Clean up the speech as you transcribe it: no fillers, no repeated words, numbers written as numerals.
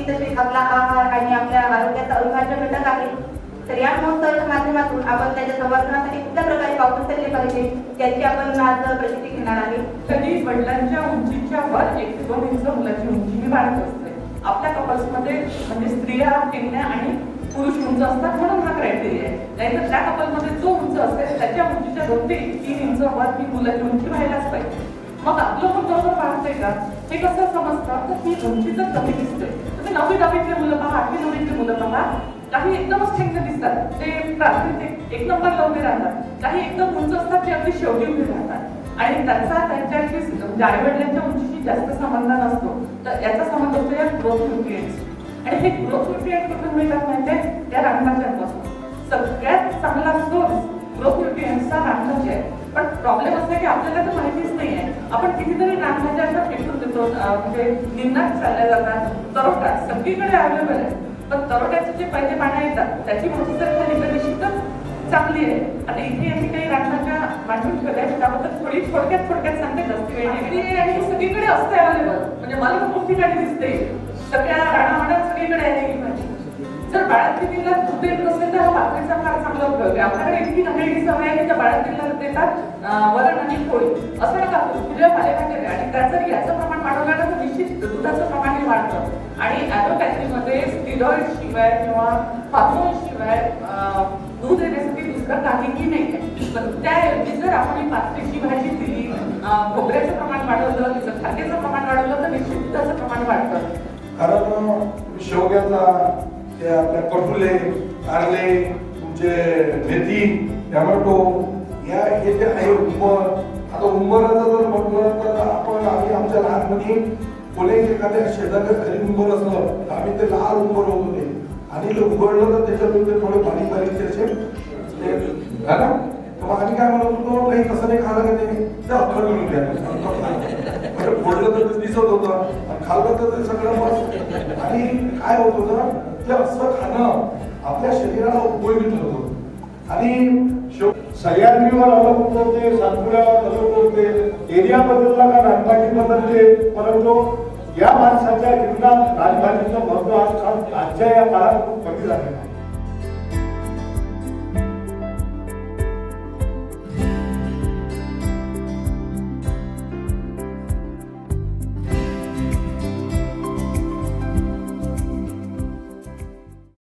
तसेच आपला आहार आणि आपल्या आरोग्याचा अविभाज्य घटक आहे। तर या महोत्सवाच्या माध्यमातून आपण त्याच्या संवर्धनासाठी कुठल्या प्रकारे पाऊल उचलले पाहिजे याची आपण आज प्रचिती घेणार आहे। कधी वडिलांच्या उंचीच्या वर 1 ते 2 इंच मुलाची उंची ही वाढत असते। आपल्या कपल्समध्ये म्हणजे स्त्रिया, कन्या आणि पुरुष उंच असतात म्हणून हा क्रायटेरिया आहे। नाहीतर त्या कपलमध्ये जो उंच असेल त्याच्या उंचीच्या 2 ते 3 इंच वर ही मुलाची उंची व्हायलाच पाहिजे। मग आपलं पण बरोबर वाढतंय का हे कसं समजतं तर ही उंची तर कमी दिसते। तुम्ही 9वी 10वीतले मुलं पहा, 8वी 9वीतले मुलं पहा, काही एकदमच ठेंगणे दिसतात, ते प्राथमिक 1 नंबरला उभे राहतात, काही एकदम उंच असतात ते अगदी शेवटी उभे राहतात आणि त्याचा त्यांच्याशी म्हणजे आईवडिलांच्या उंचीशी जास्त संबंध नसतो। तर याचा संबंध होतो या ग्रोथ न्यूट्रिएंट्स आणि हे ग्रोथ न्यूट्रिएंट कुठून मिळतात माहिती आहे? त्या रानभाज्यांपासून। सगळ्यात चांगला सोर्स ग्रोथ न्यूट्रिएंट्सचा रानभाजी आहे। पण प्रॉब्लेम असा आहे की आपल्याला तर माहितीच नाही आहे। आपण कितीतरी रानभाज्या अशा फेकून देतो, म्हणजे निंदात चालल्या जातात, तरोटा सगळीकडे अवेलेबल आहे, पण तरोट्याचे जे पहिले पानं येतात त्याची भाजी जर खाली तर निश्चितच चांगली आहे। आता इथे आम्ही काही रानभाज्या मांडून ठेवल्या त्याबद्दल थोडी थोडक्यात सांगते, जास्त वेळ नाही आणि सगळीकडे असते अवेलेबल, म्हणजे मला तर खूप ठिकाणी दिसते, सगळ्या रानामाडात सगळीकडे आहे ही भाजी। जर बाळंतिणीला दूध देत नसेल तर हा भाकरीचा फार चांगला उपयोग आहे। आपल्याकडे इतकी घाणेरडी सवय आहे की त्या बाळंतिणीला देतात वरण आणि पोळी, असं नका करू, तुझ्या पालेभाज्या आणि त्यात जर याचं प्रमाण वाढवलं तर निश्चित दुधाचं प्रमाणही वाढतं। आणि ॲलोपॅथीमध्ये स्टिरॉइड शिवाय किंवा हार्मोन शिवाय दूध देण्यासाठी दुसरं काहीही नाही आहे। पण त्याऐवजी जर आपण पातळीची भाजी दिली, खोबऱ्याचं प्रमाण वाढवलं, तिचं खाद्याचं प्रमाण वाढवलं तर निश्चित दुधाचं प्रमाण वाढतं। कारण शेवग्याचा ते आपल्या कटुले, कारले, तुमचे मेथी, टोमॅटो या हे जे आहे उंबर, आता उंबराचं जर म्हटलं तर आपण आमच्या लहानपणी कोणी एखाद्या शेजाऱ्या घरी उंबर असलं तर आम्ही ते लाल उंबर होत होते आणि उघडलं तर त्याच्यामध्ये थोडे बारीक बारीकचे असे ना, मग आम्ही काय म्हणत होतो, काही तसं नाही खाल्लं का ते अख्खं मिळून द्या, फोडलं तर ते दिसत होतं आणि खाल्लं तर ते सगळं बस। आणि काय होत होतं ते असं खाणं आपल्या शरीराला उपयोगी ठरत होतं आणि सह्याद्रीवर अलग होते, सातपुड्यावर अलग होते, एरिया बदलला का रानभाजी बदलते, परंतु या माणसाच्या जीवनात रानभाजीचं महत्व आजच्या या काळात खूप कमी झालेलं आहे।